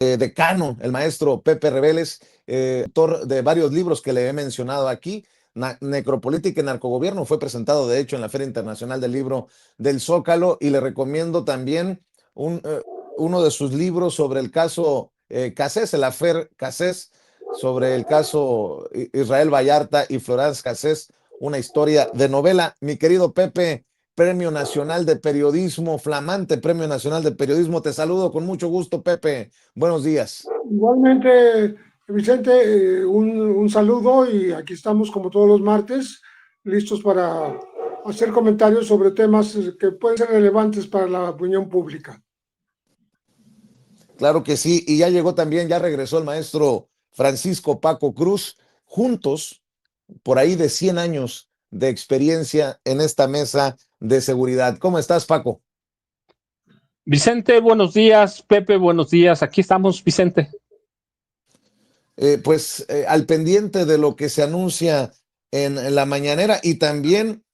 decano, el maestro Pepe Reveles, autor de varios libros que le he mencionado aquí. Necropolítica y narcogobierno fue presentado de hecho en la Feria Internacional del Libro del Zócalo, y le recomiendo también uno de sus libros sobre el caso Cassés, el afer Cassés, sobre el caso Israel Vallarta y Florence Cassés, una historia de novela. Mi querido Pepe, Premio Nacional de Periodismo, flamante Premio Nacional de Periodismo, te saludo con mucho gusto, Pepe. Buenos días. Igualmente, Vicente, un saludo y aquí estamos como todos los martes, listos para hacer comentarios sobre temas que pueden ser relevantes para la opinión pública. Claro que sí, y ya llegó también, ya regresó el maestro Francisco Paco Cruz, juntos, por ahí de 100 años de experiencia en esta mesa de seguridad. ¿Cómo estás, Paco? Vicente, buenos días. Pepe, buenos días. Aquí estamos, Vicente. Al pendiente de lo que se anuncia en la mañanera, y también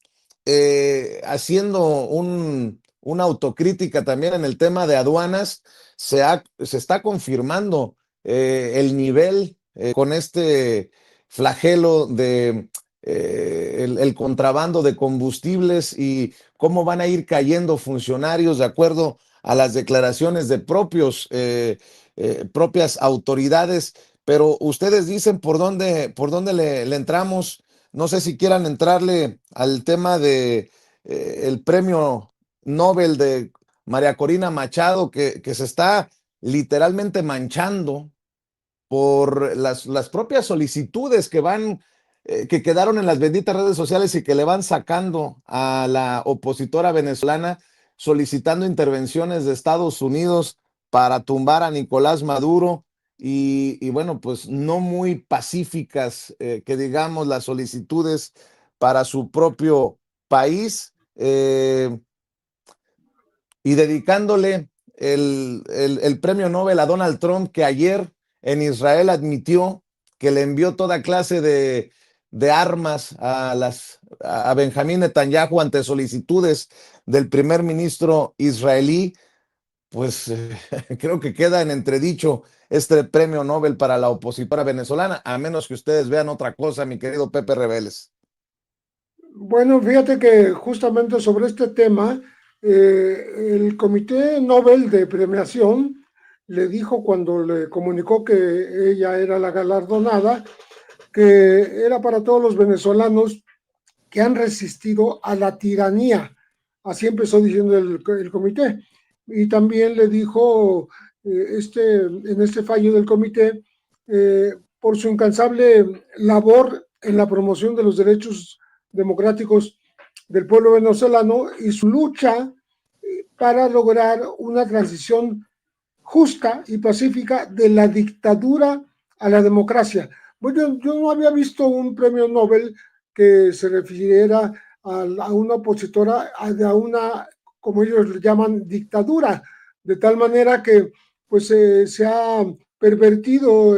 haciendo una autocrítica también en el tema de aduanas. Se está confirmando el nivel con este flagelo de el contrabando de combustibles, y cómo van a ir cayendo funcionarios de acuerdo a las declaraciones de propias autoridades. Pero ustedes dicen por dónde le entramos. No sé si quieran entrarle al tema de el premio Nobel de María Corina Machado, que se está literalmente manchando por las propias solicitudes que quedaron en las benditas redes sociales y que le van sacando a la opositora venezolana, solicitando intervenciones de Estados Unidos para tumbar a Nicolás Maduro. Y bueno, pues no muy pacíficas, que digamos, las solicitudes para su propio país. Y dedicándole el premio Nobel a Donald Trump, que ayer en Israel admitió que le envió toda clase de armas a Benjamín Netanyahu ante solicitudes del primer ministro israelí. Pues creo que queda en entredicho este premio Nobel para la opositora venezolana, a menos que ustedes vean otra cosa, mi querido Pepe Reveles. Bueno, fíjate que justamente sobre este tema, el Comité Nobel de Premiación le dijo cuando le comunicó que ella era la galardonada, que era para todos los venezolanos que han resistido a la tiranía. Así empezó diciendo el comité. Y también le dijo en este fallo del comité, por su incansable labor en la promoción de los derechos democráticos del pueblo venezolano y su lucha para lograr una transición justa y pacífica de la dictadura a la democracia. Bueno, yo no había visto un premio Nobel que se refiriera a una opositora, a una, como ellos le llaman, dictadura, de tal manera que pues se ha pervertido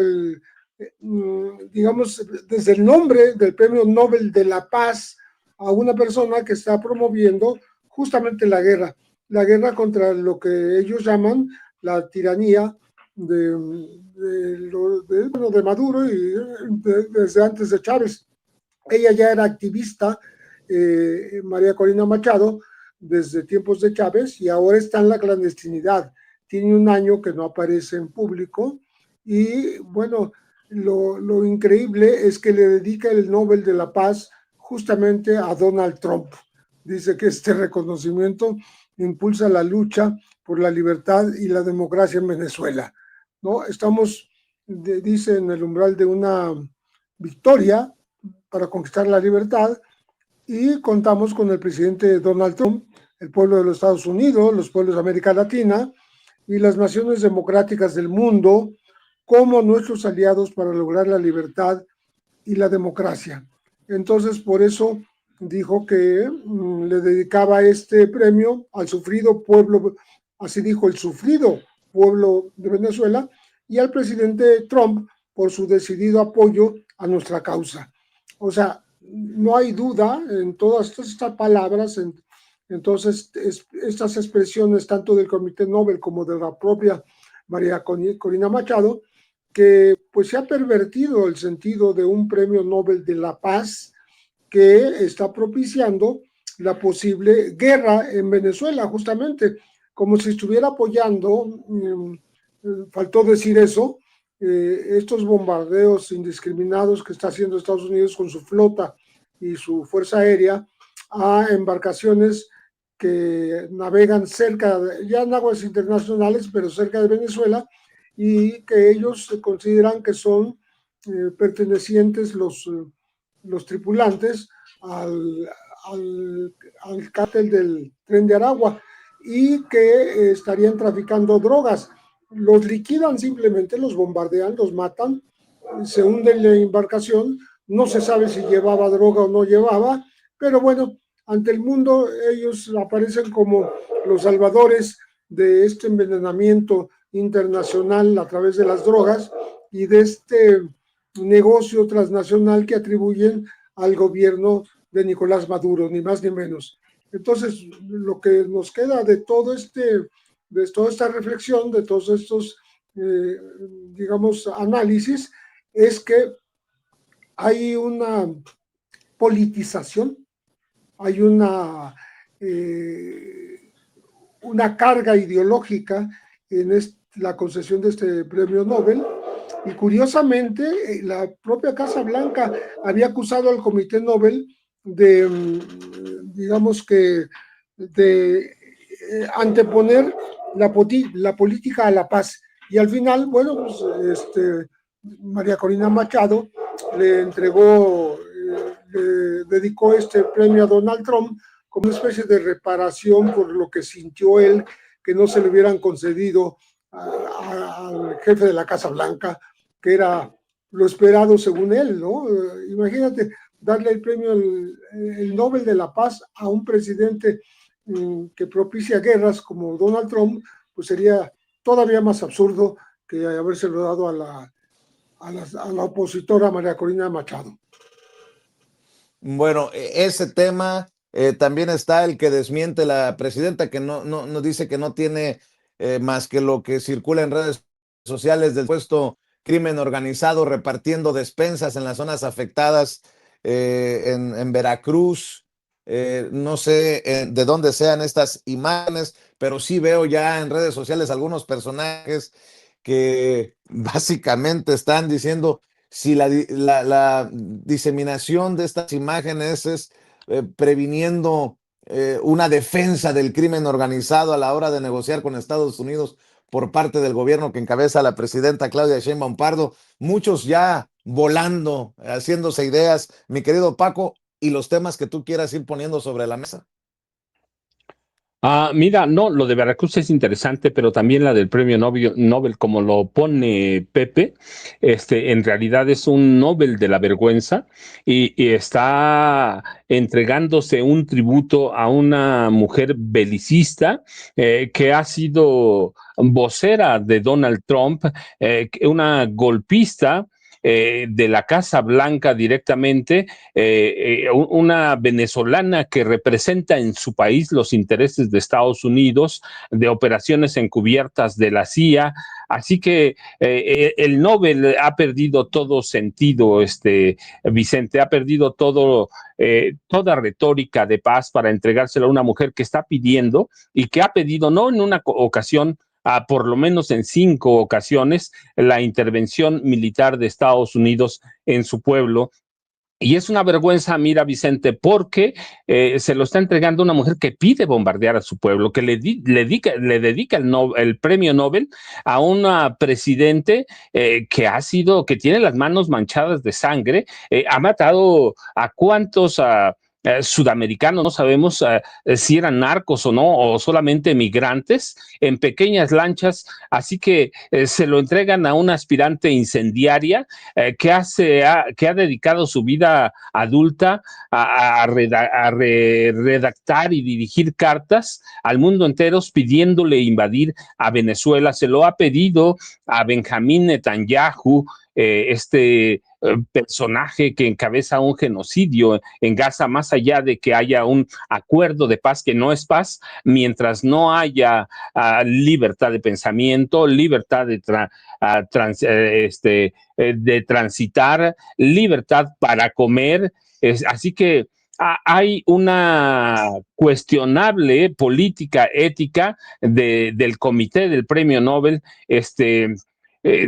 digamos, desde el nombre del premio Nobel de la Paz a una persona que está promoviendo justamente la guerra contra lo que ellos llaman la tiranía de Maduro y desde antes de Chávez. Ella ya era activista, María Corina Machado, desde tiempos de Chávez, y ahora está en la clandestinidad. Tiene un año que no aparece en público y bueno, lo increíble es que le dedica el Nobel de la Paz justamente a Donald Trump. Dice que este reconocimiento impulsa la lucha por la libertad y la democracia en Venezuela, ¿no? Estamos, dice, en el umbral de una victoria para conquistar la libertad y contamos con el presidente Donald Trump, el pueblo de los Estados Unidos, los pueblos de América Latina y las naciones democráticas del mundo como nuestros aliados para lograr la libertad y la democracia. Entonces, por eso dijo que le dedicaba este premio al sufrido pueblo, así dijo, el sufrido pueblo de Venezuela, y al presidente Trump por su decidido apoyo a nuestra causa. O sea, no hay duda en todas estas palabras, entonces estas expresiones tanto del Comité Nobel como de la propia María Corina Machado, que pues se ha pervertido el sentido de un premio Nobel de la Paz que está propiciando la posible guerra en Venezuela, justamente, como si estuviera apoyando, faltó decir eso, estos bombardeos indiscriminados que está haciendo Estados Unidos con su flota y su fuerza aérea a embarcaciones que navegan cerca, ya en aguas internacionales, pero cerca de Venezuela, y que ellos consideran que son pertenecientes los tripulantes al cártel del Tren de Aragua y que estarían traficando drogas. Los liquidan simplemente, los bombardean, los matan, se hunde la embarcación, no se sabe si llevaba droga o no llevaba, pero bueno, ante el mundo ellos aparecen como los salvadores de este envenenamiento internacional a través de las drogas y de este negocio transnacional que atribuyen al gobierno de Nicolás Maduro, ni más ni menos. Entonces, lo que nos queda de todo de toda esta reflexión, de todos estos, digamos, análisis, es que hay una politización, hay una carga ideológica en la concesión de este premio Nobel. Y curiosamente, la propia Casa Blanca había acusado al Comité Nobel de, digamos que, de anteponer la política a la paz. Y al final, bueno, pues María Corina Machado le entregó, le dedicó este premio a Donald Trump como una especie de reparación por lo que sintió él que no se le hubieran concedido al jefe de la Casa Blanca, que era lo esperado según él, ¿no? Imagínate darle el premio, el Nobel de la Paz a un presidente que propicia guerras como Donald Trump, pues sería todavía más absurdo que habérselo dado a la opositora María Corina Machado. Bueno, ese tema también está el que desmiente la presidenta, que no dice que no tiene más que lo que circula en redes sociales del supuesto crimen organizado repartiendo despensas en las zonas afectadas en Veracruz. No sé de dónde sean estas imágenes, pero sí veo ya en redes sociales algunos personajes que básicamente están diciendo si la diseminación de estas imágenes es previniendo una defensa del crimen organizado a la hora de negociar con Estados Unidos por parte del gobierno que encabeza la presidenta Claudia Sheinbaum Pardo, muchos ya volando, haciéndose ideas, mi querido Paco, y los temas que tú quieras ir poniendo sobre la mesa. Mira, no, lo de Veracruz es interesante, pero también la del premio Nobel, como lo pone Pepe, en realidad es un Nobel de la vergüenza y está entregándose un tributo a una mujer belicista que ha sido vocera de Donald Trump, una golpista de la Casa Blanca directamente, una venezolana que representa en su país los intereses de Estados Unidos, de operaciones encubiertas de la CIA. Así que el Nobel ha perdido todo sentido, Vicente, ha perdido toda retórica de paz para entregárselo a una mujer que está pidiendo y que ha pedido, no en una ocasión, por lo menos en 5 ocasiones, la intervención militar de Estados Unidos en su pueblo. Y es una vergüenza, mira, Vicente, porque se lo está entregando a una mujer que pide bombardear a su pueblo, que le dedica el premio Nobel a una presidente que tiene las manos manchadas de sangre, ha matado a cuantos sudamericanos, no sabemos si eran narcos o no, o solamente migrantes en pequeñas lanchas, así que se lo entregan a una aspirante incendiaria que ha dedicado su vida adulta a redactar y dirigir cartas al mundo entero pidiéndole invadir a Venezuela. Se lo ha pedido a Benjamín Netanyahu, personaje que encabeza un genocidio en Gaza, más allá de que haya un acuerdo de paz que no es paz, mientras no haya libertad de pensamiento, libertad de transitar, libertad para comer. Así que hay una cuestionable política ética del comité del premio Nobel.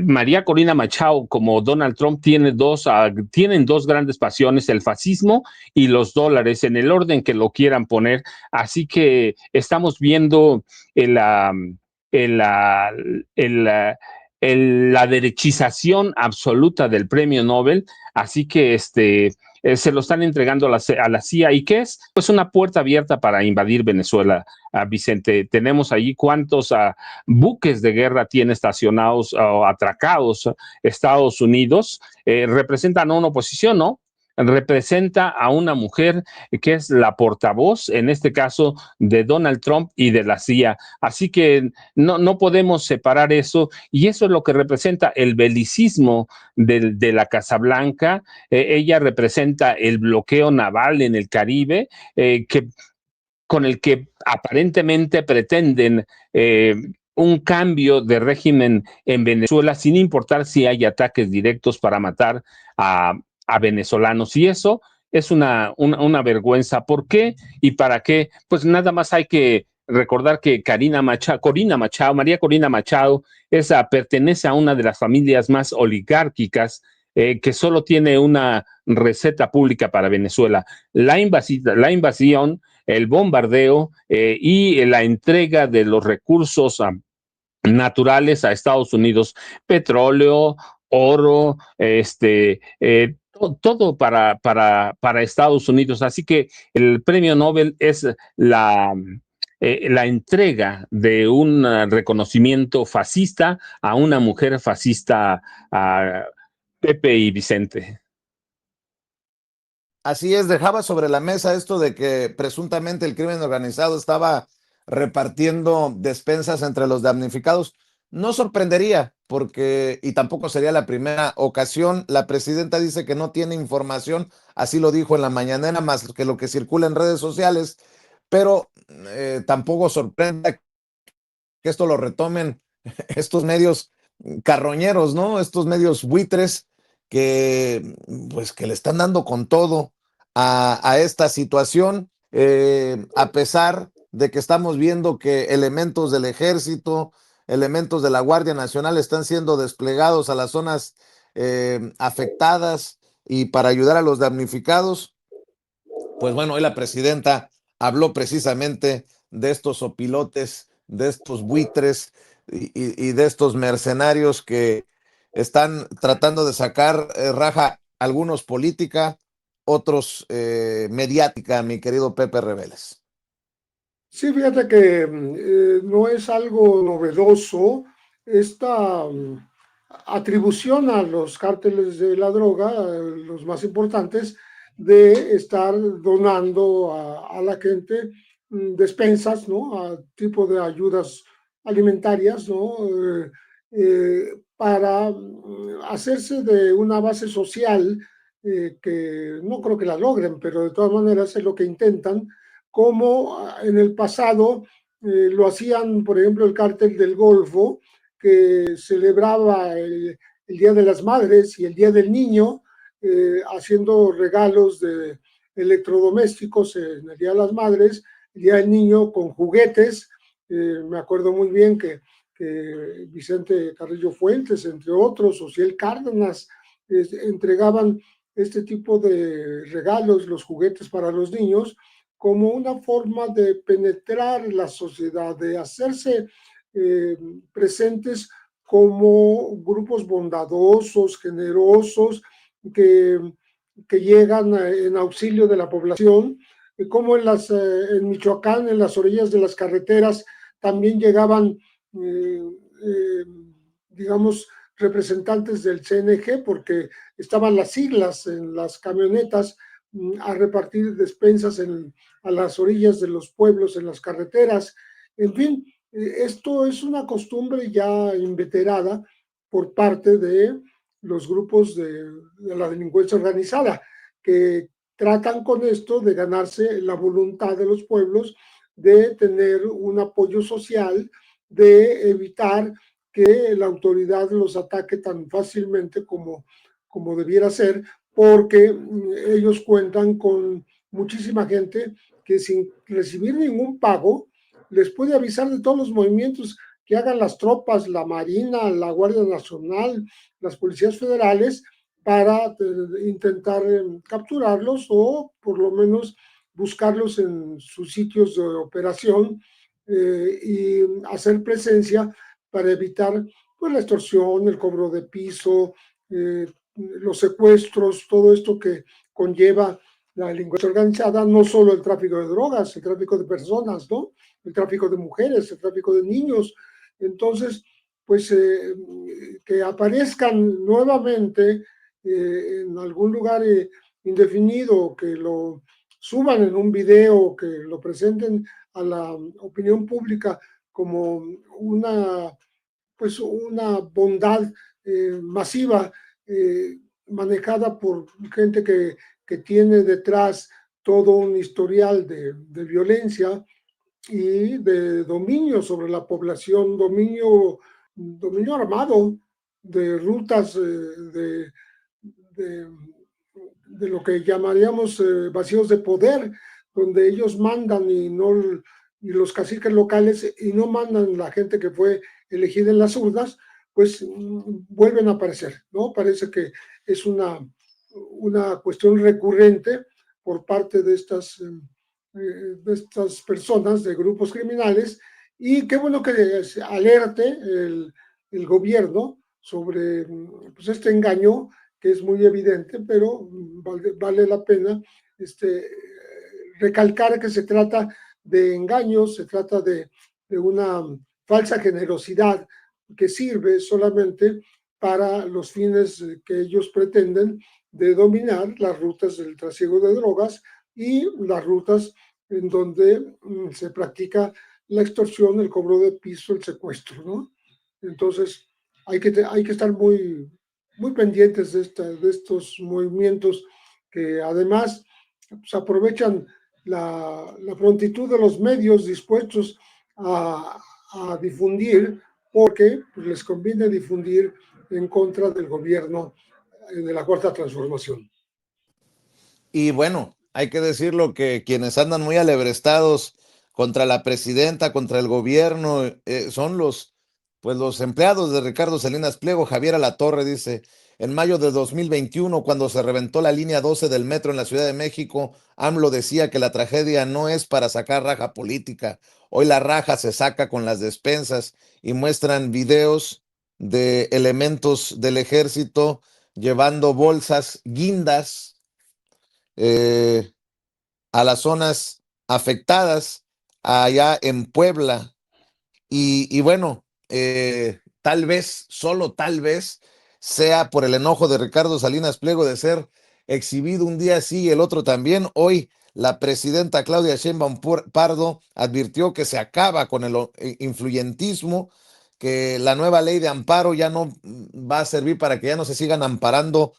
María Corina Machado, como Donald Trump, tienen dos grandes pasiones: el fascismo y los dólares, en el orden que lo quieran poner. Así que estamos viendo el, el, el, la derechización absoluta del premio Nobel. Así que se lo están entregando a la CIA. ¿Y qué es? Pues una puerta abierta para invadir Venezuela, Vicente. Tenemos allí cuántos buques de guerra tiene estacionados o atracados Estados Unidos. Representan a una oposición, ¿no? Representa a una mujer que es la portavoz, en este caso, de Donald Trump y de la CIA. Así que no podemos separar eso, y eso es lo que representa el belicismo de la Casa Blanca. Ella representa el bloqueo naval en el Caribe, con el que aparentemente pretenden un cambio de régimen en Venezuela, sin importar si hay ataques directos para matar a venezolanos. Y eso es una vergüenza. ¿Por qué y para qué? Pues nada más hay que recordar que María Corina Machado, pertenece a una de las familias más oligárquicas, que solo tiene una receta pública para Venezuela: la invasión, el bombardeo y la entrega de los recursos naturales a Estados Unidos: petróleo, oro, todo para Estados Unidos. Así que el premio Nobel es la entrega de un reconocimiento fascista a una mujer fascista, a Pepe y Vicente. Así es, dejaba sobre la mesa esto de que presuntamente el crimen organizado estaba repartiendo despensas entre los damnificados. No sorprendería, porque, y tampoco sería la primera ocasión, la presidenta dice que no tiene información, así lo dijo en la mañanera, más que lo que circula en redes sociales, pero tampoco sorprende que esto lo retomen estos medios carroñeros, ¿no? Estos medios buitres que, pues, que le están dando con todo a esta situación, a pesar de que estamos viendo que elementos del ejército, elementos de la Guardia Nacional están siendo desplegados a las zonas afectadas y para ayudar a los damnificados. Pues bueno, hoy la presidenta habló precisamente de estos opilotes, de estos buitres y de estos mercenarios que están tratando de sacar raja, algunos política, otros mediática, mi querido Pepe Reveles. Sí, fíjate que no es algo novedoso esta atribución a los cárteles de la droga, los más importantes, de estar donando a la gente despensas, ¿no? A tipo de ayudas alimentarias, ¿no? Para hacerse de una base social que no creo que la logren, pero de todas maneras es lo que intentan, como en el pasado lo hacían, por ejemplo, el cártel del Golfo, que celebraba el Día de las Madres y el Día del Niño, haciendo regalos de electrodomésticos en el Día de las Madres, el Día del Niño con juguetes. Me acuerdo muy bien que Vicente Carrillo Fuentes, entre otros, Ociel Cárdenas, entregaban este tipo de regalos, los juguetes para los niños, como una forma de penetrar la sociedad, de hacerse presentes como grupos bondadosos, generosos, que llegan en auxilio de la población, como en Michoacán, en las orillas de las carreteras, también llegaban, digamos, representantes del CNG, porque estaban las siglas en las camionetas a repartir despensas a las orillas de los pueblos, en las carreteras. En fin, esto es una costumbre ya inveterada por parte de los grupos de la delincuencia organizada, que tratan con esto de ganarse la voluntad de los pueblos, de tener un apoyo social, de evitar que la autoridad los ataque tan fácilmente como debiera ser, porque ellos cuentan con muchísima gente que sin recibir ningún pago les puede avisar de todos los movimientos que hagan las tropas, la Marina, la Guardia Nacional, las policías federales, para intentar capturarlos o por lo menos buscarlos en sus sitios de operación y hacer presencia para evitar pues, la extorsión, el cobro de piso, los secuestros, todo esto que conlleva la delincuencia organizada, no solo el tráfico de drogas, el tráfico de personas, ¿no? El tráfico de mujeres, el tráfico de niños. Entonces, pues que aparezcan nuevamente en algún lugar indefinido, que lo suban en un video, que lo presenten a la opinión pública como pues una bondad masiva manejada por gente que tiene detrás todo un historial de violencia y de dominio sobre la población, dominio armado de rutas de, de lo que llamaríamos vacíos de poder, donde ellos mandan y los caciques locales y no mandan la gente que fue elegida en las urnas, pues vuelven a aparecer, ¿no? Parece que es una cuestión recurrente por parte de estas personas, de grupos criminales, y qué bueno que alerte el gobierno sobre pues, este engaño que es muy evidente, pero vale la pena recalcar que se trata de engaños, se trata de una falsa generosidad que sirve solamente para los fines que ellos pretenden de dominar las rutas del trasiego de drogas y las rutas en donde se practica la extorsión, el cobro de piso, el secuestro, ¿no? Entonces hay que estar muy pendientes de estos movimientos que además pues, aprovechan la prontitud de los medios dispuestos a difundir, porque pues, les conviene difundir en contra del gobierno de la Cuarta Transformación. Y bueno, hay que decirlo que quienes andan muy alebrestados contra la presidenta, contra el gobierno, son pues los empleados de Ricardo Salinas Pliego. Javier Alatorre dice, en mayo de 2021, cuando se reventó la línea 12 del metro en la Ciudad de México, AMLO decía que la tragedia no es para sacar raja política. Hoy la raja se saca con las despensas y muestran videos de elementos del ejército llevando bolsas, guindas, eh, a las zonas afectadas allá en Puebla. Y bueno, tal vez, solo tal vez, sea por el enojo de Ricardo Salinas Pliego de ser exhibido un día sí y el otro también. Hoy la presidenta Claudia Sheinbaum Pardo advirtió que se acaba con el influyentismo, que la nueva ley de amparo ya no va a servir para que ya no se sigan amparando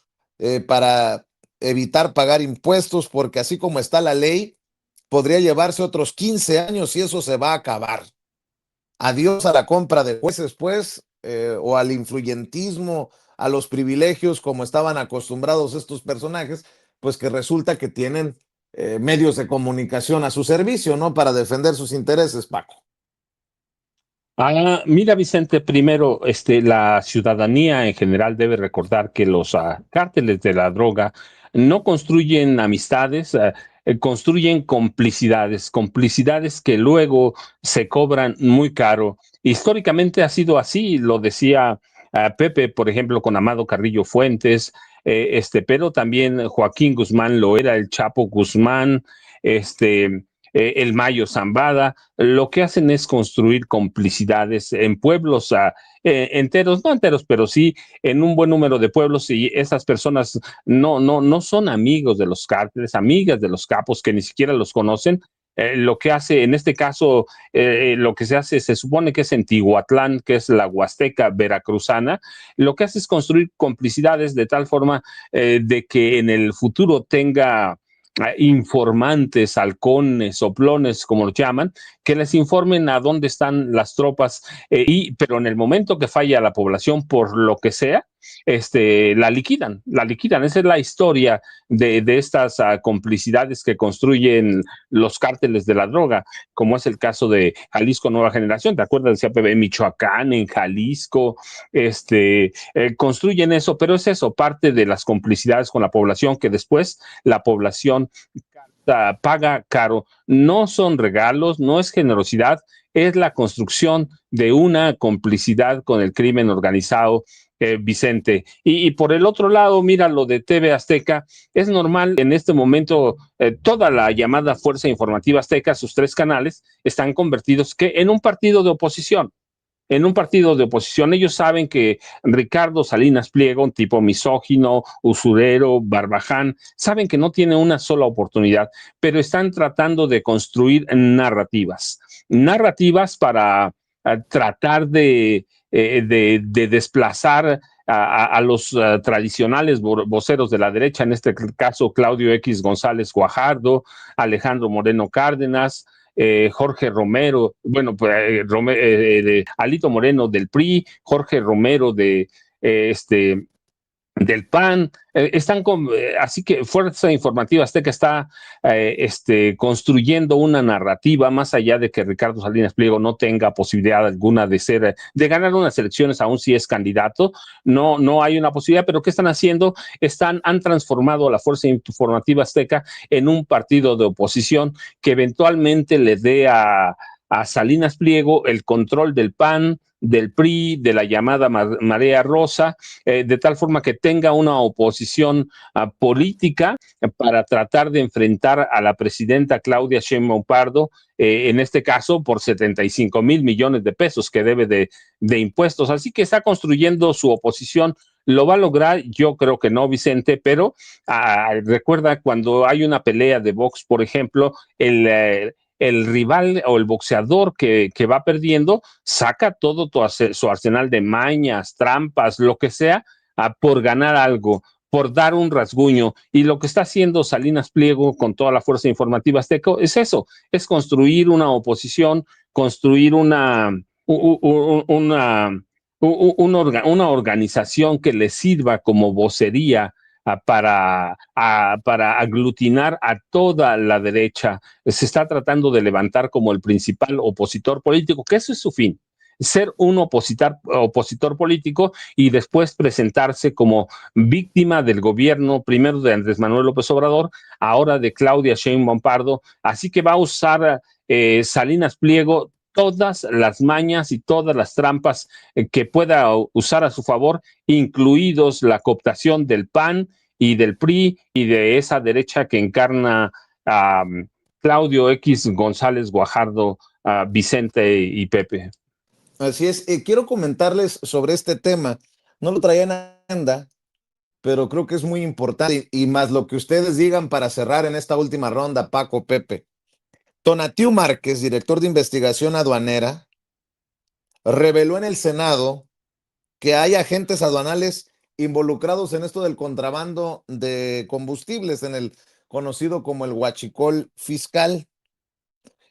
para evitar pagar impuestos, porque así como está la ley, podría llevarse otros 15 años y eso se va a acabar. Adiós a la compra de jueces, pues, o al influyentismo, a los privilegios como estaban acostumbrados estos personajes, pues que resulta que tienen medios de comunicación a su servicio, ¿no? Para defender sus intereses, Paco. Mira, Vicente, primero, la ciudadanía en general debe recordar que los cárteles de la droga no construyen amistades, construyen complicidades que luego se cobran muy caro. Históricamente ha sido así, lo decía Pepe, por ejemplo, con Amado Carrillo Fuentes, pero también Joaquín Guzmán lo era, el Chapo Guzmán, el Mayo Zambada. Lo que hacen es construir complicidades en pueblos enteros, no enteros, pero sí en un buen número de pueblos, y esas personas no son amigos de los cárteles, amigas de los capos que ni siquiera los conocen, Lo que hace, en este caso, lo que se hace, se supone que es en Tihuatlán, que es la Huasteca veracruzana, lo que hace es construir complicidades de tal forma de que en el futuro tenga informantes, halcones, soplones, como los llaman, que les informen a dónde están las tropas, pero en el momento que falla la población, por lo que sea, la liquidan. Esa es la historia de estas complicidades que construyen los cárteles de la droga, como es el caso de Jalisco Nueva Generación. ¿Te acuerdas de CPB en Michoacán, en Jalisco? Construyen eso, pero es eso, parte de las complicidades con la población que después la población paga caro. No son regalos, no es generosidad, es la construcción de una complicidad con el crimen organizado, Vicente. Y por el otro lado, mira lo de TV Azteca, es normal en este momento, toda la llamada Fuerza Informativa Azteca, sus 3 canales, están convertidos en un partido de oposición. En un partido de oposición, ellos saben que Ricardo Salinas Pliego, un tipo misógino, usurero, barbaján, saben que no tiene una sola oportunidad, pero están tratando de construir narrativas para tratar de desplazar a los tradicionales voceros de la derecha, en este caso Claudio X González Guajardo, Alejandro Moreno Cárdenas, Jorge Romero, bueno, pues, Alito Moreno del PRI, Jorge Romero del PAN, así que Fuerza Informativa Azteca está construyendo una narrativa más allá de que Ricardo Salinas Pliego no tenga posibilidad alguna de ganar unas elecciones, aún si es candidato, no hay una posibilidad, pero ¿qué están haciendo? Han transformado a la Fuerza Informativa Azteca en un partido de oposición que eventualmente le dé a Salinas Pliego el control del PAN, del PRI, de la llamada Marea Rosa, de tal forma que tenga una oposición política para tratar de enfrentar a la presidenta Claudia Sheinbaum Pardo, en este caso por 75,000 millones de pesos que debe de impuestos. Así que está construyendo su oposición. ¿Lo va a lograr? Yo creo que no, Vicente, pero recuerda cuando hay una pelea de box, por ejemplo, el rival o el boxeador que va perdiendo saca todo su arsenal de mañas, trampas, lo que sea, por ganar algo, por dar un rasguño. Y lo que está haciendo Salinas Pliego con toda la Fuerza Informativa Azteca es eso, es construir una oposición, construir una organización que le sirva como vocería para aglutinar a toda la derecha. Se está tratando de levantar como el principal opositor político, que eso es su fin, ser un opositor político y después presentarse como víctima del gobierno, primero de Andrés Manuel López Obrador, ahora de Claudia Sheinbaum Pardo. Así que va a usar Salinas Pliego todas las mañas y todas las trampas que pueda usar a su favor, incluidos la cooptación del PAN y del PRI y de esa derecha que encarna a Claudio X González Guajardo, Vicente y Pepe. Así es. Quiero comentarles sobre este tema. No lo traía en agenda, pero creo que es muy importante y más lo que ustedes digan para cerrar en esta última ronda, Paco, Pepe. Tonatiu Márquez, director de investigación aduanera, reveló en el Senado que hay agentes aduanales involucrados en esto del contrabando de combustibles, en el conocido como el huachicol fiscal.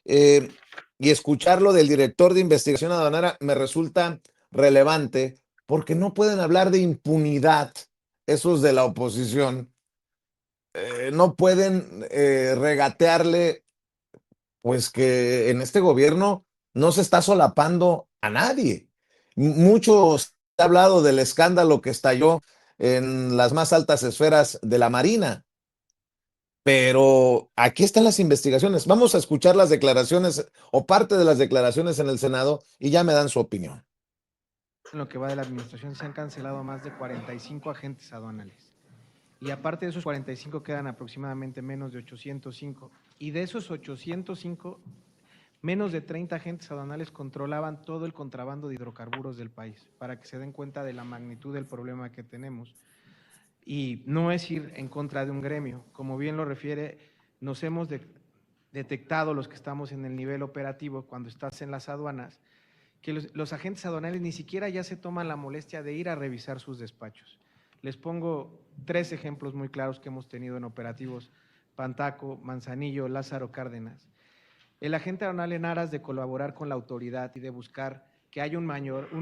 Y escucharlo del director de investigación aduanera me resulta relevante porque no pueden hablar de impunidad esos de la oposición. No pueden regatearle, pues que en este gobierno no se está solapando a nadie. Mucho se ha hablado del escándalo que estalló en las más altas esferas de la Marina, pero aquí están las investigaciones. Vamos a escuchar las declaraciones o parte de las declaraciones en el Senado y ya me dan su opinión. En lo que va de la administración se han cancelado más de 45 agentes aduanales. Y aparte de esos 45 quedan aproximadamente menos de 805. Y de esos 805, menos de 30 agentes aduanales controlaban todo el contrabando de hidrocarburos del país, para que se den cuenta de la magnitud del problema que tenemos. Y no es ir en contra de un gremio, como bien lo refiere, nos hemos detectado los que estamos en el nivel operativo cuando estás en las aduanas, que los agentes aduanales ni siquiera ya se toman la molestia de ir a revisar sus despachos. Les pongo 3 ejemplos muy claros que hemos tenido en operativos Pantaco, Manzanillo, Lázaro Cárdenas. El agente aduanal, en aras de colaborar con la autoridad y de buscar que haya un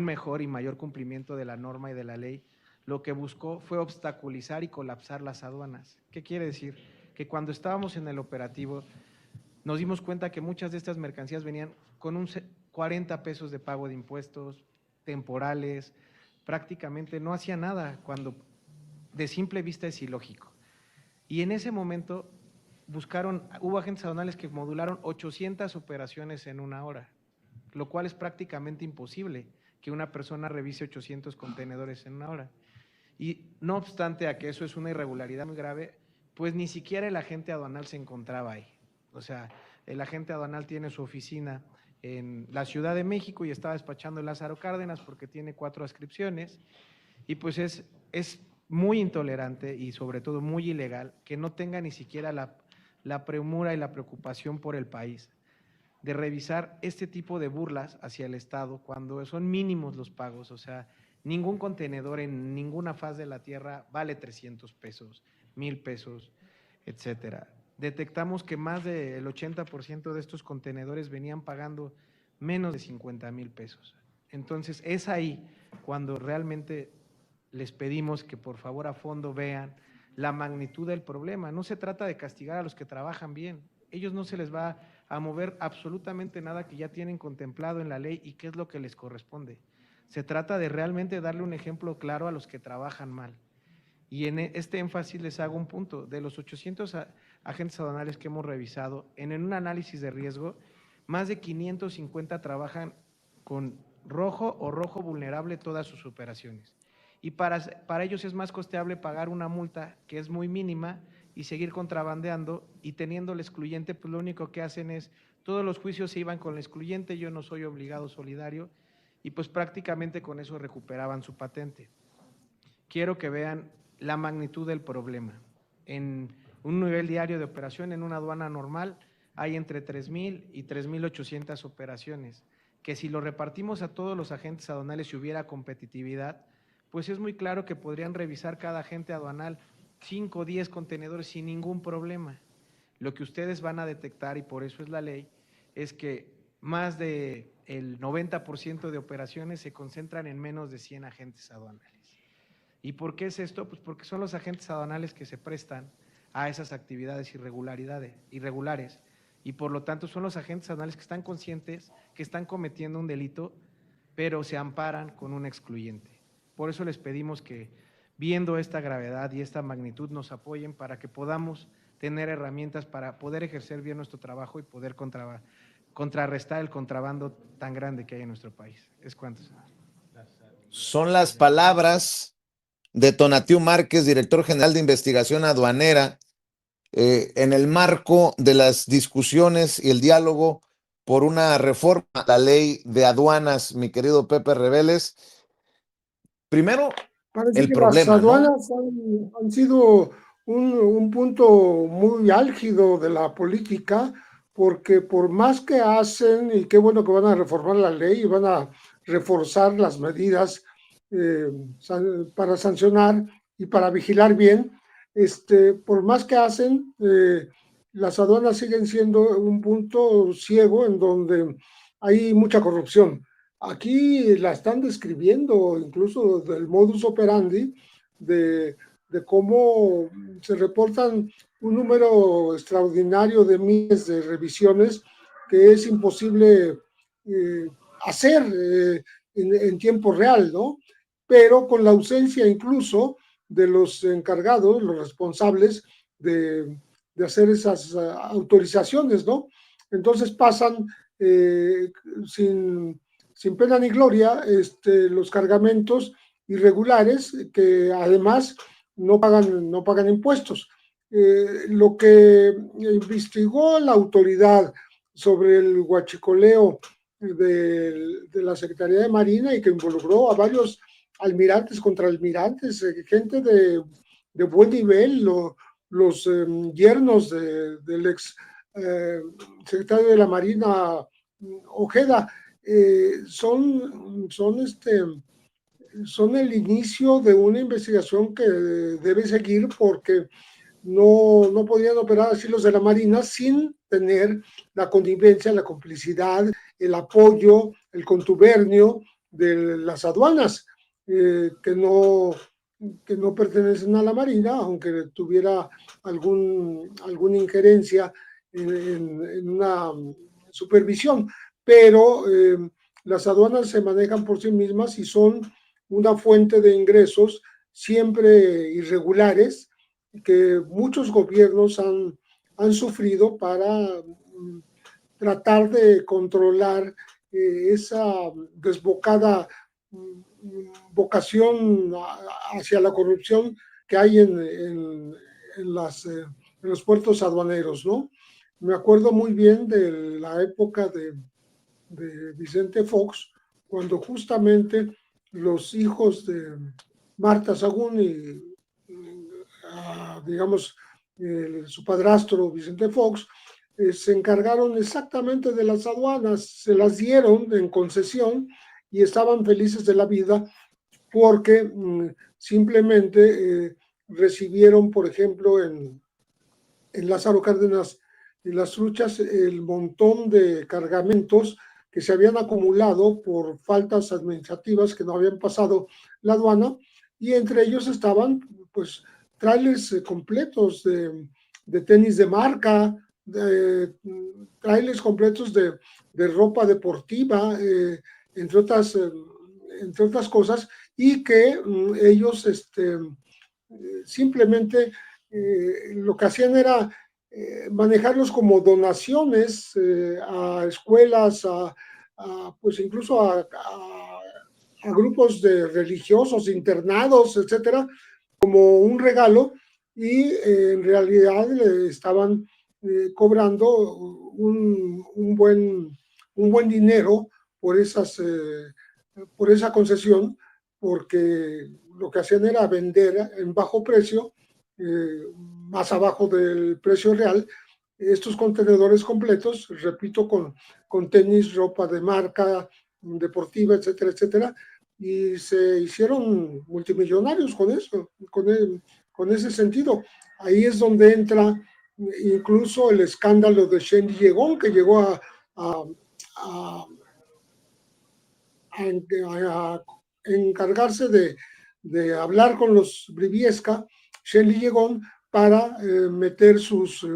mejor y mayor cumplimiento de la norma y de la ley, lo que buscó fue obstaculizar y colapsar las aduanas. ¿Qué quiere decir? Que cuando estábamos en el operativo nos dimos cuenta que muchas de estas mercancías venían con un 40 pesos de pago de impuestos, temporales, prácticamente no hacía nada, cuando de simple vista es ilógico. Y en ese momento hubo agentes aduanales que modularon 800 operaciones en una hora, lo cual es prácticamente imposible que una persona revise 800 contenedores en una hora. Y no obstante a que eso es una irregularidad muy grave, pues ni siquiera el agente aduanal se encontraba ahí. O sea, el agente aduanal tiene su oficina en la Ciudad de México y estaba despachando en Lázaro Cárdenas porque tiene 4 adscripciones, y pues es muy intolerante y sobre todo muy ilegal que no tenga ni siquiera la premura y la preocupación por el país de revisar este tipo de burlas hacia el Estado cuando son mínimos los pagos. O sea, ningún contenedor en ninguna faz de la tierra vale 300 pesos, 1,000 pesos, etcétera. Detectamos que más del 80% de estos contenedores venían pagando menos de 50,000 pesos. Entonces, es ahí cuando realmente les pedimos que por favor a fondo vean la magnitud del problema. No se trata de castigar a los que trabajan bien. Ellos no se les va a mover absolutamente nada que ya tienen contemplado en la ley y qué es lo que les corresponde. Se trata de realmente darle un ejemplo claro a los que trabajan mal. Y en este énfasis les hago un punto. De los 800 agentes aduanales que hemos revisado, en un análisis de riesgo, más de 550 trabajan con rojo o rojo vulnerable todas sus operaciones. Y para ellos es más costeable pagar una multa que es muy mínima y seguir contrabandeando, y teniendo el excluyente, pues lo único que hacen es, todos los juicios se iban con el excluyente, yo no soy obligado solidario, y pues prácticamente con eso recuperaban su patente. Quiero que vean la magnitud del problema. En un nivel diario de operación en una aduana normal hay entre 3,000 y 3,800 operaciones, que si lo repartimos a todos los agentes aduanales y hubiera competitividad, pues es muy claro que podrían revisar cada agente aduanal 5 o 10 contenedores sin ningún problema. Lo que ustedes van a detectar, y por eso es la ley, es que más del 90% de operaciones se concentran en menos de 100 agentes aduanales. ¿Y por qué es esto? Pues porque son los agentes aduanales que se prestan a esas actividades irregulares, y por lo tanto son los agentes aduanales que están conscientes que están cometiendo un delito, pero se amparan con un excluyente. Por eso les pedimos que, viendo esta gravedad y esta magnitud, nos apoyen para que podamos tener herramientas para poder ejercer bien nuestro trabajo y poder contrarrestar el contrabando tan grande que hay en nuestro país. Es cuanto, señor. Son las palabras de Tonatiu Márquez, director general de investigación aduanera, en el marco de las discusiones y el diálogo por una reforma a la ley de aduanas, mi querido Pepe Reveles. Primero, parece el que las problema, ¿no? aduanas han sido un punto muy álgido de la política, porque por más que hacen, y qué bueno que van a reformar la ley y van a reforzar las medidas para sancionar y para vigilar bien, por más que hacen, las aduanas siguen siendo un punto ciego en donde hay mucha corrupción. Aquí la están describiendo incluso del modus operandi de cómo se reportan un número extraordinario de miles de revisiones que es imposible hacer en tiempo real, ¿no? Pero con la ausencia incluso de los encargados, los responsables de hacer esas autorizaciones, ¿no? Entonces pasan sin pena ni gloria los cargamentos irregulares que además no pagan impuestos. Lo que investigó la autoridad sobre el huachicoleo de la Secretaría de Marina y que involucró a varios almirantes, contraalmirantes, gente de buen nivel, los yernos del ex secretario de la Marina, Ojeda, son el inicio de una investigación que debe seguir, porque no podían operar así los de la Marina sin tener la connivencia, la complicidad, el apoyo, el contubernio de las aduanas, que no pertenecen a la Marina, aunque tuviera alguna injerencia en una supervisión, pero las aduanas se manejan por sí mismas y son una fuente de ingresos siempre irregulares, que muchos gobiernos han sufrido para tratar de controlar esa desbocada vocación hacia la corrupción que hay en los puertos aduaneros, ¿no? Me acuerdo muy bien de la época de Vicente Fox, cuando justamente los hijos de Marta Sagún y digamos, su padrastro Vicente Fox, se encargaron exactamente de las aduanas, se las dieron en concesión y estaban felices de la vida porque simplemente recibieron, por ejemplo, en Lázaro Cárdenas, en las truchas, el montón de cargamentos que se habían acumulado por faltas administrativas que no habían pasado la aduana, y entre ellos estaban, pues, trailers completos de tenis de marca, trailers completos de ropa deportiva, entre otras cosas, y que ellos simplemente lo que hacían era manejarlos como donaciones a escuelas, pues incluso a grupos de religiosos, internados, etcétera, como un regalo, y en realidad le estaban cobrando un buen dinero por por esa concesión, porque lo que hacían era vender en bajo precio, más abajo del precio real, estos contenedores completos, repito, con tenis, ropa de marca, deportiva, etcétera, etcétera, y se hicieron multimillonarios con eso, con ese sentido. Ahí es donde entra incluso el escándalo de Shen Yegong, que llegó a encargarse de hablar con los Briviesca, Shen Yegong, para meter sus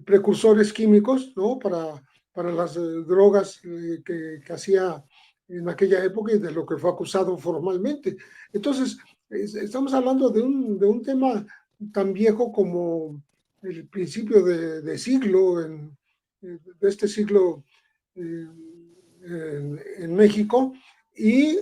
precursores químicos, ¿no? Para las drogas que hacía en aquella época y de lo que fue acusado formalmente. Entonces, estamos hablando de un tema tan viejo como el principio de siglo, de este siglo en México, y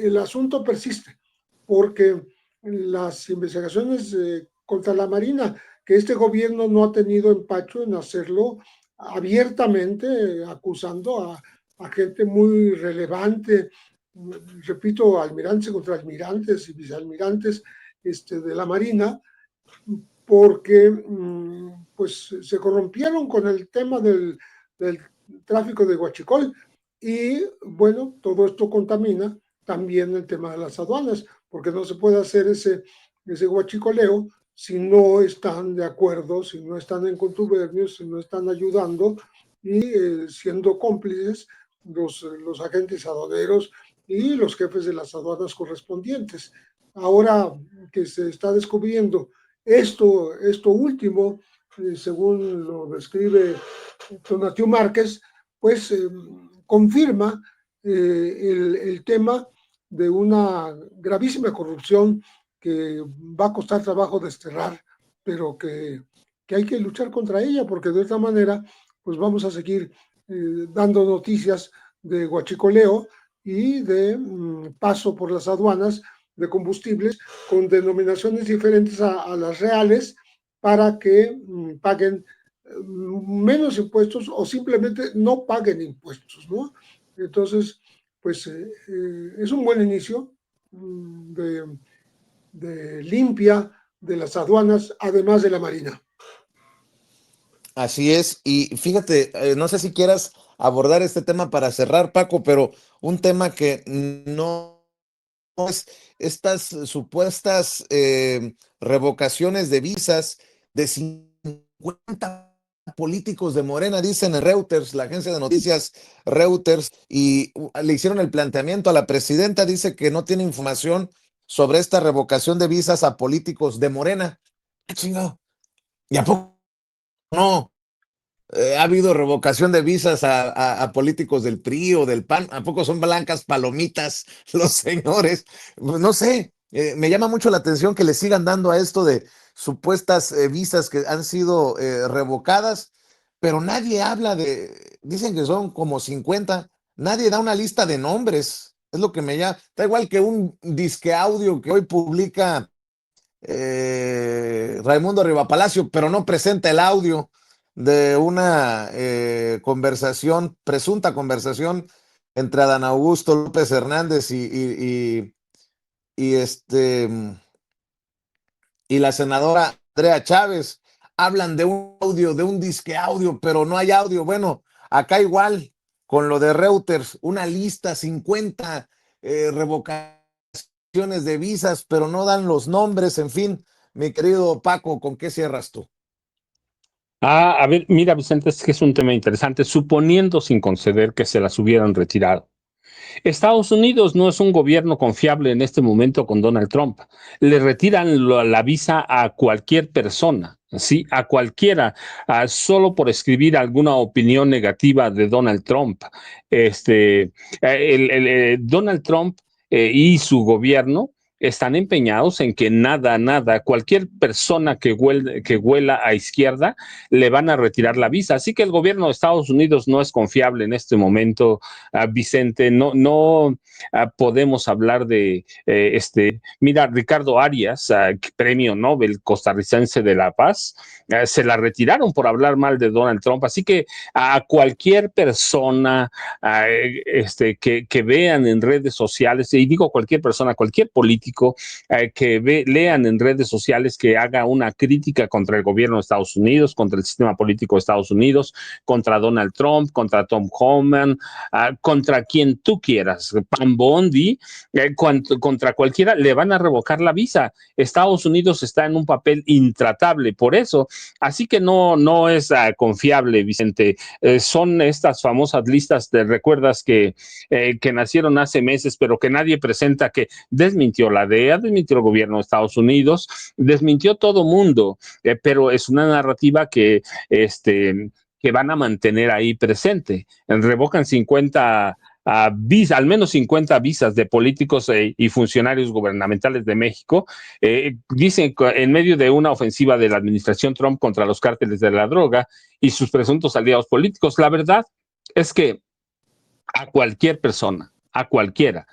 el asunto persiste, porque las investigaciones contra la Marina, que este gobierno no ha tenido empacho en hacerlo abiertamente, acusando a gente muy relevante, repito, almirantes contra almirantes y vicealmirantes de la Marina, porque pues se corrompieron con el tema del tráfico de huachicol, y bueno, todo esto contamina también el tema de las aduanas, porque no se puede hacer ese huachicoleo si no están de acuerdo, si no están en contubernio, si no están ayudando y siendo cómplices los agentes aduaneros y los jefes de las aduanas correspondientes. Ahora que se está descubriendo esto último, según lo describe Tonatiu Márquez, pues confirma el tema de una gravísima corrupción que va a costar trabajo desterrar, pero que hay que luchar contra ella, porque de otra manera pues vamos a seguir dando noticias de huachicoleo y de paso por las aduanas de combustibles con denominaciones diferentes a las reales, para que paguen menos impuestos o simplemente no paguen impuestos, ¿no? Entonces, pues es un buen inicio de limpia de las aduanas, además de la Marina. Así es, y fíjate, no sé si quieras abordar este tema para cerrar, Paco, pero un tema que no es estas supuestas revocaciones de visas de 50 políticos de Morena, dicen en Reuters, la agencia de noticias Reuters, y le hicieron el planteamiento a la presidenta, dice que no tiene información sobre esta revocación de visas a políticos de Morena. ¿Qué chingado? ¿Y a poco no? Ha habido revocación de visas a políticos del PRI o del PAN. ¿A poco son blancas palomitas los señores? Pues no sé. Me llama mucho la atención que le sigan dando a esto de supuestas visas que han sido revocadas, pero nadie habla de, dicen que son como 50, nadie da una lista de nombres. Es lo que me llama. Da igual que un disque audio que hoy publica Raimundo Rivapalacio, pero no presenta el audio de una conversación, presunta conversación entre Adán Augusto López Hernández y, y la senadora Andrea Chávez. Hablan de un audio, de un disque audio, pero no hay audio. Bueno, acá igual, con lo de Reuters, una lista, 50 revocaciones de visas, pero no dan los nombres, en fin. Mi querido Paco, ¿con qué cierras tú? A ver, mira, Vicente, es que es un tema interesante, suponiendo sin conceder que se las hubieran retirado. Estados Unidos no es un gobierno confiable en este momento con Donald Trump. Le retiran la visa a cualquier persona, ¿sí? A cualquiera, solo por escribir alguna opinión negativa de Donald Trump. Donald Trump y su gobierno están empeñados en que nada, cualquier persona que huela a izquierda le van a retirar la visa. Así que el gobierno de Estados Unidos no es confiable en este momento, Vicente. No podemos hablar de, mira, Ricardo Arias, premio Nobel costarricense de la paz, se la retiraron por hablar mal de Donald Trump. Así que a cualquier persona que vean en redes sociales, y digo cualquier persona, cualquier político lean en redes sociales que haga una crítica contra el gobierno de Estados Unidos, contra el sistema político de Estados Unidos, contra Donald Trump, contra Tom Homan, contra quien tú quieras, Pam Bondi, contra cualquiera, le van a revocar la visa. Estados Unidos está en un papel intratable por eso, así que no es confiable, Vicente. Son estas famosas listas, te recuerdas que nacieron hace meses, pero que nadie presenta, que desmintió la DEA, desmintió el gobierno de Estados Unidos, desmintió todo mundo, pero es una narrativa que van a mantener ahí presente. Revocan 50 al menos 50 visas de políticos y funcionarios gubernamentales de México, dicen que en medio de una ofensiva de la administración Trump contra los cárteles de la droga y sus presuntos aliados políticos. La verdad es que a cualquier persona, a cualquiera,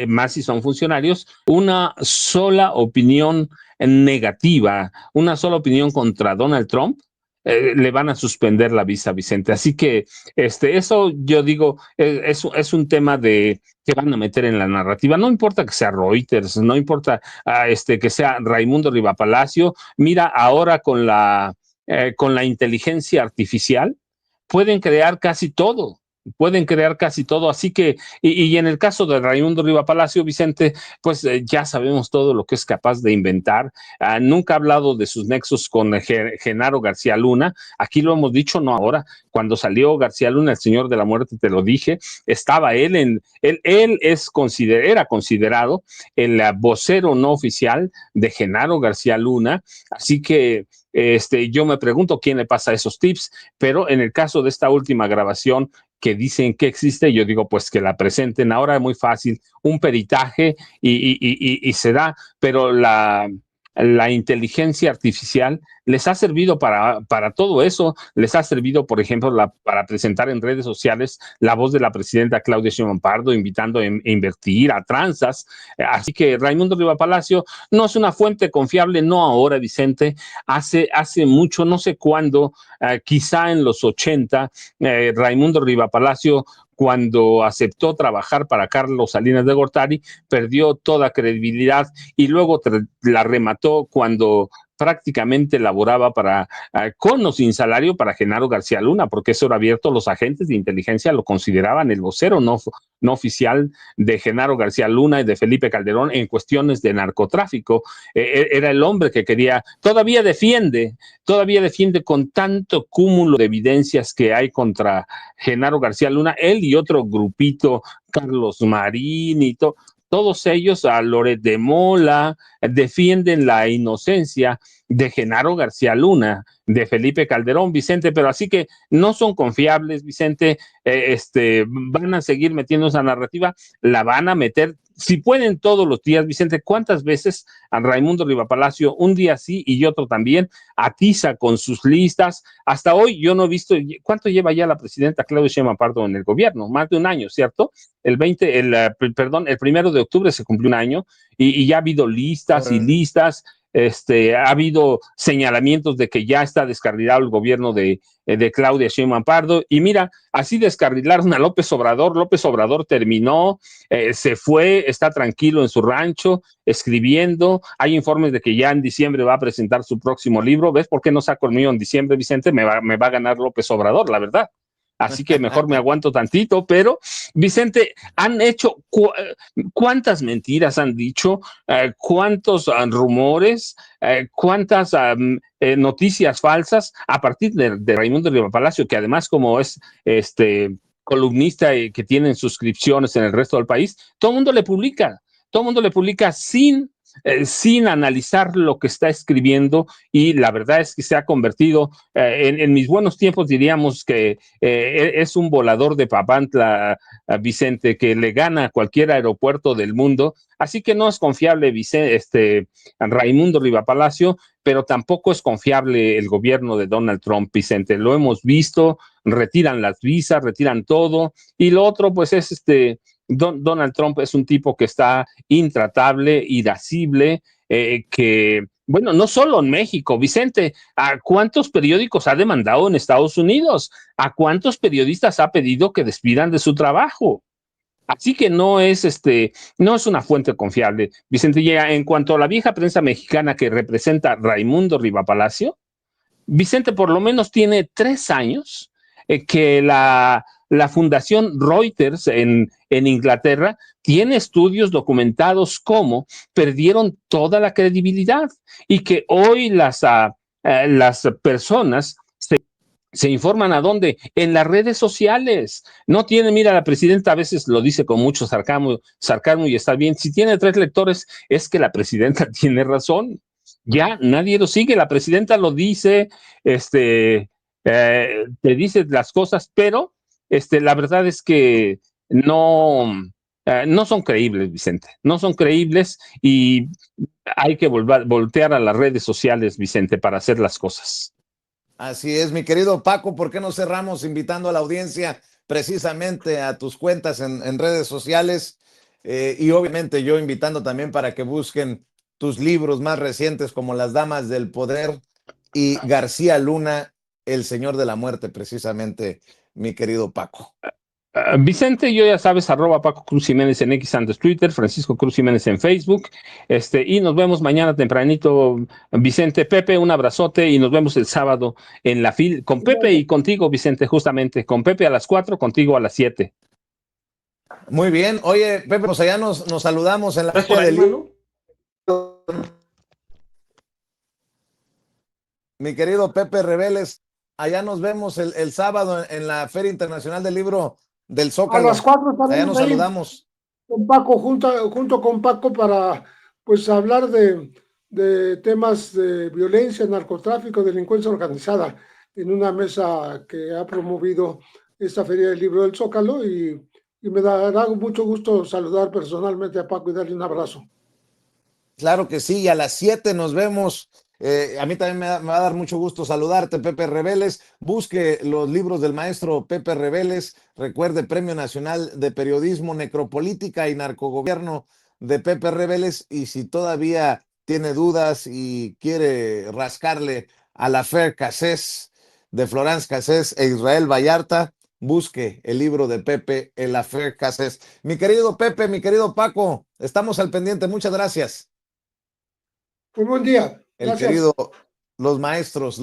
más si son funcionarios, una sola opinión negativa, una sola opinión contra Donald Trump, le van a suspender la visa, Vicente. Así que eso yo digo, es un tema de que van a meter en la narrativa. No importa que sea Reuters, no importa que sea Raimundo Rivapalacio. Mira, ahora con la inteligencia artificial pueden crear casi todo. Pueden crear casi todo, así que, y en el caso de Raimundo Riva Palacio, Vicente, pues ya sabemos todo lo que es capaz de inventar. Nunca ha hablado de sus nexos con Genaro García Luna, aquí lo hemos dicho, no ahora, cuando salió García Luna, el señor de la muerte, te lo dije, estaba él era considerado el vocero no oficial de Genaro García Luna, así que yo me pregunto quién le pasa esos tips, pero en el caso de esta última grabación que dicen que existe, yo digo pues que la presenten. Ahora es muy fácil, un peritaje y se da, pero la inteligencia artificial les ha servido para todo eso, les ha servido, por ejemplo, para presentar en redes sociales la voz de la presidenta Claudia Sheinbaum Pardo, invitando a invertir a tranzas. Así que Raimundo Riva Palacio no es una fuente confiable, no ahora, Vicente, hace mucho, no sé cuándo, quizá en los 80, Raimundo Riva Palacio, cuando aceptó trabajar para Carlos Salinas de Gortari, perdió toda credibilidad y luego la remató cuando prácticamente laboraba con o sin salario para Genaro García Luna, porque eso era abierto, los agentes de inteligencia lo consideraban el vocero no oficial de Genaro García Luna y de Felipe Calderón en cuestiones de narcotráfico. Era el hombre que quería, todavía defiende con tanto cúmulo de evidencias que hay contra Genaro García Luna, él y otro grupito, Carlos Marín y todos ellos, a Loret de Mola, defienden la inocencia de Genaro García Luna, de Felipe Calderón, Vicente, pero así que no son confiables, Vicente, van a seguir metiendo esa narrativa, la van a meter, si pueden todos los días, Vicente. ¿Cuántas veces a Raimundo Rivapalacio, un día sí y otro también, atiza con sus listas? Hasta hoy yo no he visto, ¿cuánto lleva ya la presidenta Claudia Sheinbaum Pardo en el gobierno? Más de un año, ¿cierto? El 1 de octubre se cumplió un año y ya ha habido listas y listas. Ha habido señalamientos de que ya está descarrilado el gobierno de Claudia Sheinbaum Pardo, y mira, así descarrilaron a López Obrador terminó, se fue, está tranquilo en su rancho, escribiendo, hay informes de que ya en diciembre va a presentar su próximo libro. ¿Ves por qué no saco el mío en diciembre, Vicente? Me va a ganar López Obrador, la verdad. Así que mejor me aguanto tantito, pero Vicente, han hecho cuántas mentiras han dicho, cuántos rumores, cuántas noticias falsas a partir de Raimundo Rivapalacio, que además como es columnista que tiene suscripciones en el resto del país, todo el mundo le publica sin analizar lo que está escribiendo, y la verdad es que se ha convertido, en mis buenos tiempos diríamos que es un volador de Papantla, Vicente, que le gana a cualquier aeropuerto del mundo. Así que no es confiable Raimundo Rivapalacio, pero tampoco es confiable el gobierno de Donald Trump, Vicente. Lo hemos visto, retiran las visas, retiran todo, y lo otro pues es Donald Trump es un tipo que está intratable, irascible, que, bueno, no solo en México, Vicente, ¿a cuántos periódicos ha demandado en Estados Unidos? ¿A cuántos periodistas ha pedido que despidan de su trabajo? Así que no es una fuente confiable, Vicente. Ya en cuanto a la vieja prensa mexicana que representa Raimundo Rivapalacio, Vicente por lo menos tiene 3 años que la Fundación Reuters en Inglaterra tiene estudios documentados cómo perdieron toda la credibilidad, y que hoy las personas se informan a dónde, en las redes sociales. No tiene, mira, la presidenta a veces lo dice con mucho sarcasmo y está bien. Si tiene 3 lectores, es que la presidenta tiene razón. Ya nadie lo sigue, la presidenta lo dice, te dice las cosas, pero la verdad es que no son creíbles, Vicente, no son creíbles, y hay que voltear a las redes sociales, Vicente, para hacer las cosas. Así es, mi querido Paco. ¿Por qué no cerramos invitando a la audiencia precisamente a tus cuentas en redes sociales? Y obviamente yo invitando también para que busquen tus libros más recientes, como Las Damas del Poder y García Luna, El Señor de la Muerte, precisamente, mi querido Paco. Vicente, yo ya sabes, @Paco Cruz Jiménez en X antes Twitter, Francisco Cruz Jiménez en Facebook, y nos vemos mañana tempranito, Vicente. Pepe, un abrazote, y nos vemos el sábado en la fila con Pepe y contigo, Vicente, justamente, con Pepe a las 4, contigo a las 7. Muy bien. Oye, Pepe, pues allá nos saludamos en la feria del libro. Mi querido Pepe Reveles, allá nos vemos el sábado en la Feria Internacional del Libro del Zócalo. A las 4 allá nos saludamos. Con Paco, junto con Paco, para pues hablar de temas de violencia, narcotráfico, delincuencia organizada, en una mesa que ha promovido esta Feria del Libro del Zócalo, y me dará mucho gusto saludar personalmente a Paco y darle un abrazo. Claro que sí, y a las 7 nos vemos. A mí también me va a dar mucho gusto saludarte, Pepe Reveles. Busque los libros del maestro Pepe Reveles. Recuerde, Premio Nacional de Periodismo, Necropolítica y Narcogobierno de Pepe Reveles. Y si todavía tiene dudas y quiere rascarle a la Fer Cassés, de Florence Cassés e Israel Vallarta, busque el libro de Pepe, El Affair Cassés. Mi querido Pepe, mi querido Paco, estamos al pendiente. Muchas gracias. Muy buen día. el Gracias. querido, los maestros